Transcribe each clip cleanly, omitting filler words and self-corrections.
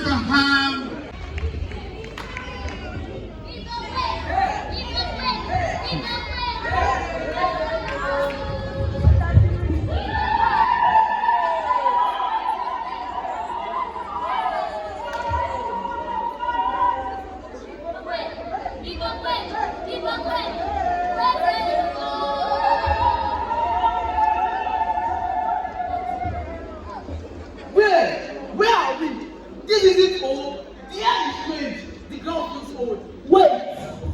going to have Where are we? This isn't old. The air is strange. The ground feels old. Wait,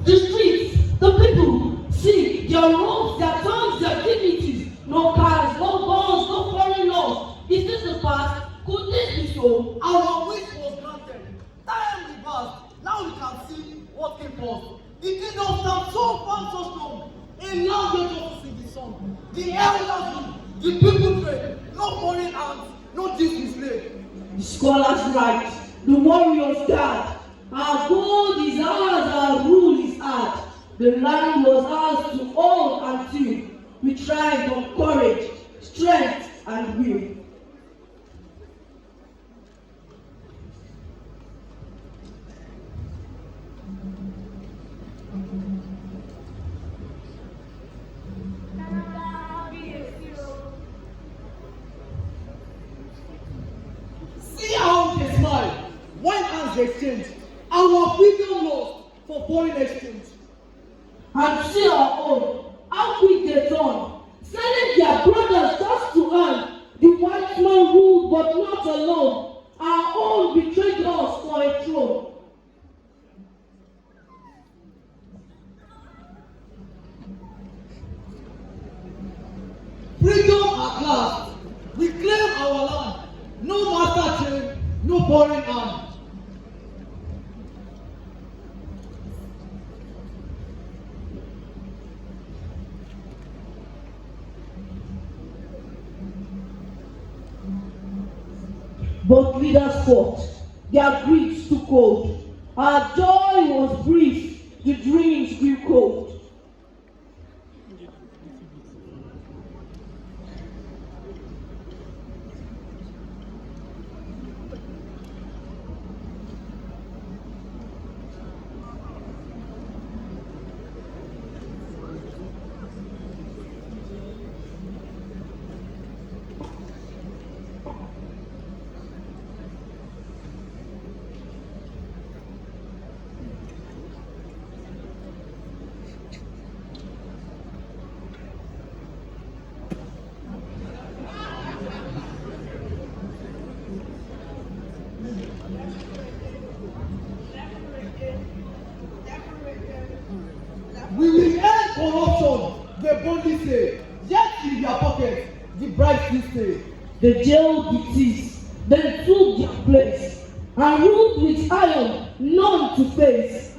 the streets, the people, see, their roads, their tongues, their dignities. No cars, no guns, no foreign laws. Is this the past? Could this be so? Our wish was granted. Time reversed. Now we can see what came first. The kingdom stands so firm, so strong. A land wait us to sing the song. The elders rule, the people pray. No foreign hands, no deep display. The scholars write, the warriors guard. Our gold is ours, our rule is ours. The land was ours to own until we thrived on courage, strength, and will. See how they smile when hands exchange. Our freedom lost for foreign exchange. And see our own, how quick they turn, selling their brothers just to earn. The white man ruled but not alone. Our own betrayed us for a throne. Freedom at last. We claim our land. No master chain, no foreign hand. Both leaders fought, their griefs took hold. Our joy was brief, the dreams grew cold. We will end corruption, they boldly say. Yet in their pockets, the bribe still stay. They jailed the thieves, then took their place, and ruled with iron, none to face.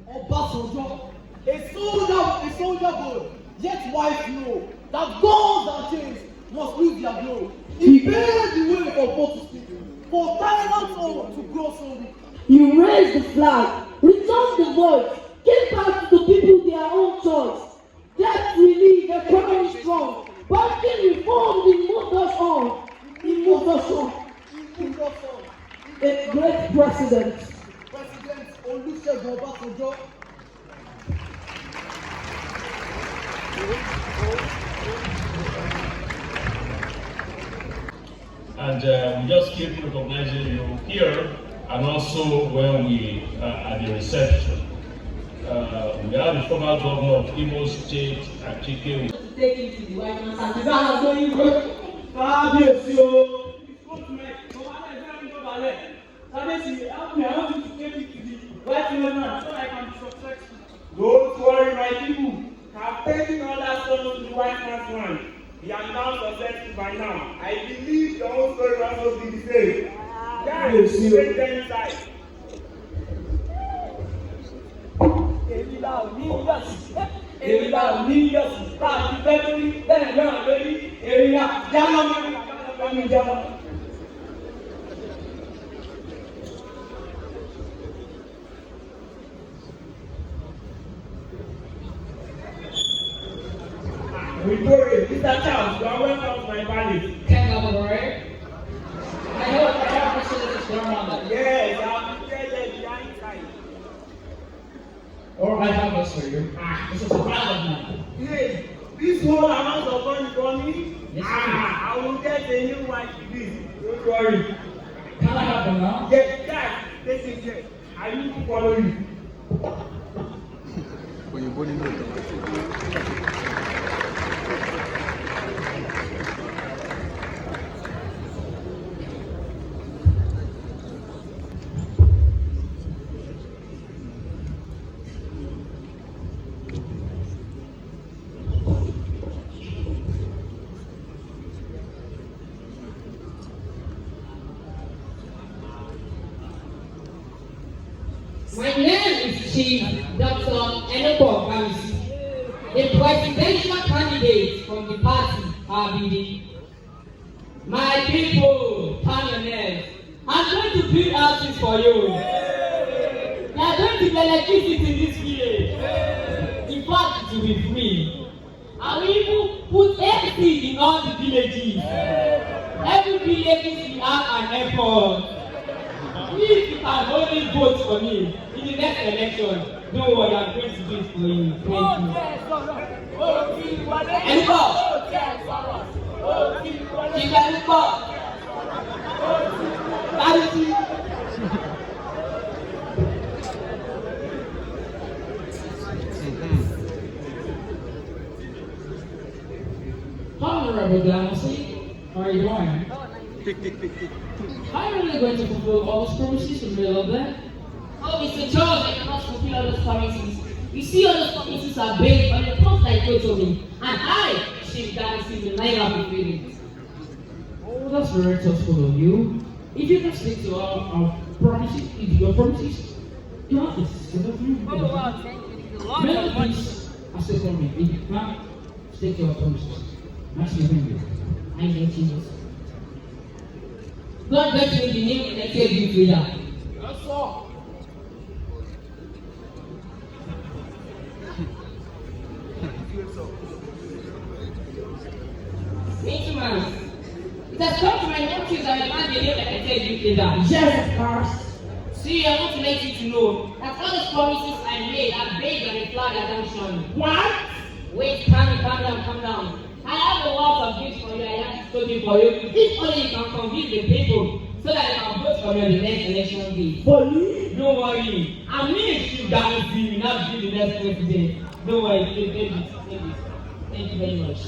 Ọbasanjọ, a soldier boy, yet wife know that gods and chains must lose their glow. He paved the way for both to speak, for tyrants to grow so weak. You raised the flag, returned the voice, gave back to the people their own choice. Debt relief, economy strong, banking reform, it moved us on. It moved us on. A great president. President Olusegun Obasanjo. And we just keep recognizing you here and also when we at the reception. We have the former governor of Imo State, Achike. To take you to the White House and is that how you go? Kábíyèsí o, Kábíyèsí, help me, I want you to take me to the White House so I can be successful. Don't worry, my people. I've taken all that stuff to the White House one. We are now successful by now. I believe your own story will also be the same. Guys, take them inside. Èmi la ò ní yọ̀sí, bá a ti fẹ́ lórí, bẹ́ẹ̀ náà lórí, èmi la jámọ́ mi jámọ́. Victoria, Mr. Charles, you are welcome to my palace. Thank God for it. I have news for you. This is a proud of mine. Hey, this whole amount of money for me? Yes, I will get a new wife with this. Don't worry. Can I have them now? Yes, guys, this is it. I need to follow you. My name is Chief Dr. Awan, a presidential candidate from the party RBD. My people, pioneers, I'm going to build houses for you. They are going to be electricity in this village. In fact, it will be free. I will even put AC in all the villages. Every village will have an airport. If you can only vote for me in the next election, don't worry, I'm going to do it for you. Thank you. Honorable Dempsey, how are you doing? How are you going to fulfill all those promises in the middle of that? Oh, Mr. Charles, I cannot fulfill all those promises. You see, all those promises are based on the promise that you told me, and I should guarantee the line of fulfilling. Oh, that's very thoughtful of you. If you can stick to all our promises, your promises, you have this. Oh, wow, thank you. Many things are still for me. If you can't stick to our promises, that's your thing. I know Jesus. God bless you in the name of the elected youth leader. That's all. Thank you, man. It has come to my notice that the man delivered like I said you did that. Yes, of course. See, I want to let you to know that all those promises I made are based on the flag that I'm showing. What? Wait, calm down. I have a lot of gifts for you. I have spoken for you. If only you can convince the people so that they can vote for me on the next election day. For me? Don't worry. I mean, you guys will not be the next president. Don't worry. Take it. Thank you very much.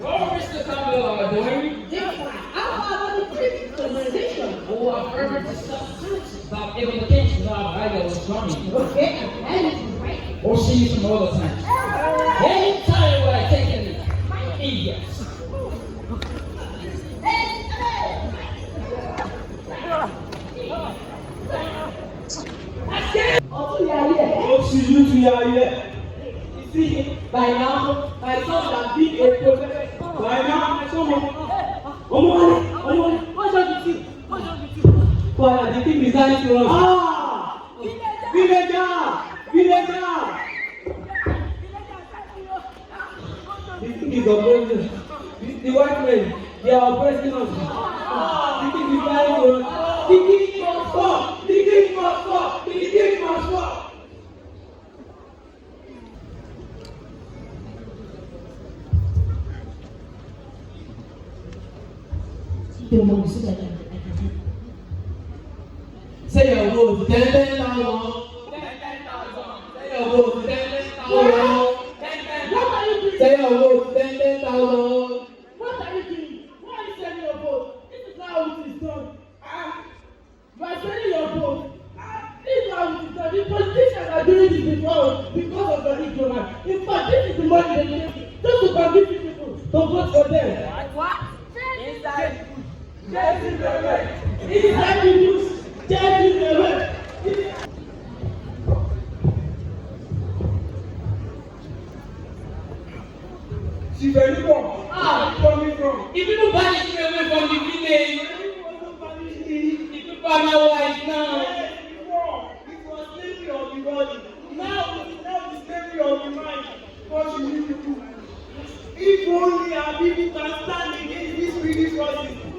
Oh, Mr. Campbell, how are you doing? How about the previous organization? Oh, I've heard the substance about implications of I was coming. Okay, and it's right. We'll see you some other time. Anytime when I take any idiots. Oh, see you to your ear. You see, by now, my son has been a prophet. By now, someone. What's up with you? Father, the thing is dying to us. Ah! Villager! The thing is oppressing us. The white men, they are oppressing us. The thing is dying to us. The king must fall! The king must fall! The king must fall! Say your vote, 10,000. Say your vote, 10,000. Say your vote, 10,000. What are you doing? Why are you sending your vote? This is not how it is done. You are sending your vote. This is how it is done. The politicians are doing this because of their ignorance. In fact, this is the money they make just to convince people to vote for them. What? Inside the news. Just in the way. She's very poor. Coming from. If you banish me away from the village, the people are now wise now. It was slavery of the body. Now it's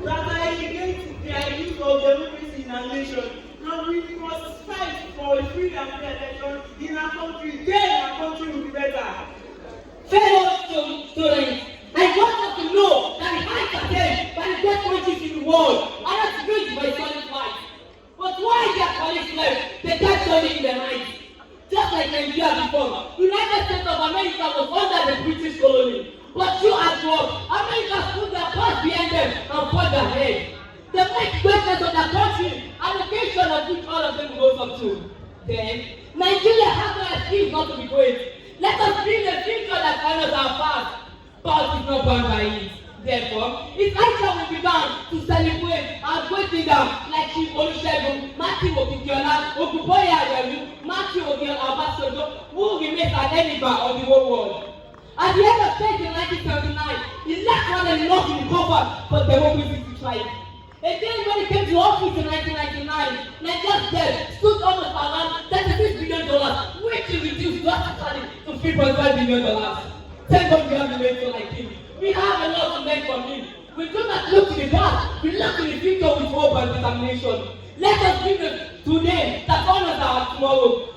that are against the ideals of democracy in our nation, and we must fight for a free and fair election in our country. Then our country will be better. Fellow students, I want us to know that the heights are there by the best countries in the world are not reached by solid light. But why their colleagues left, they died solely in the night. Just like Nigeria before, the United States of America was under the British colony. But you as well, America put their past behind them and fought ahead. They make greatness of their country, allocation of which all of them goes up to. Then, Nigeria has no excuse not to be great. Let us build a future that honors our past. Past is not bound by it. Therefore, it's high time we began to celebrate our great leaders like Chief Olusegun, Matthew Okikiola, Okuboye Aremu, Matthew Ọbasanjọ, who remains an enemy of the whole world. At the end of stage in 1979, he left more than enough in the cover for democracy to thrive. Again, when he came to office in 1999, Nigeria's debt stood almost around $36 billion, which he reduced drastically to $3.5 billion. Thank God we have a mentor like him. We have a lot to learn from him. We do not look to the past, we look to the future with hope and determination. Let us build a today that honors our tomorrow.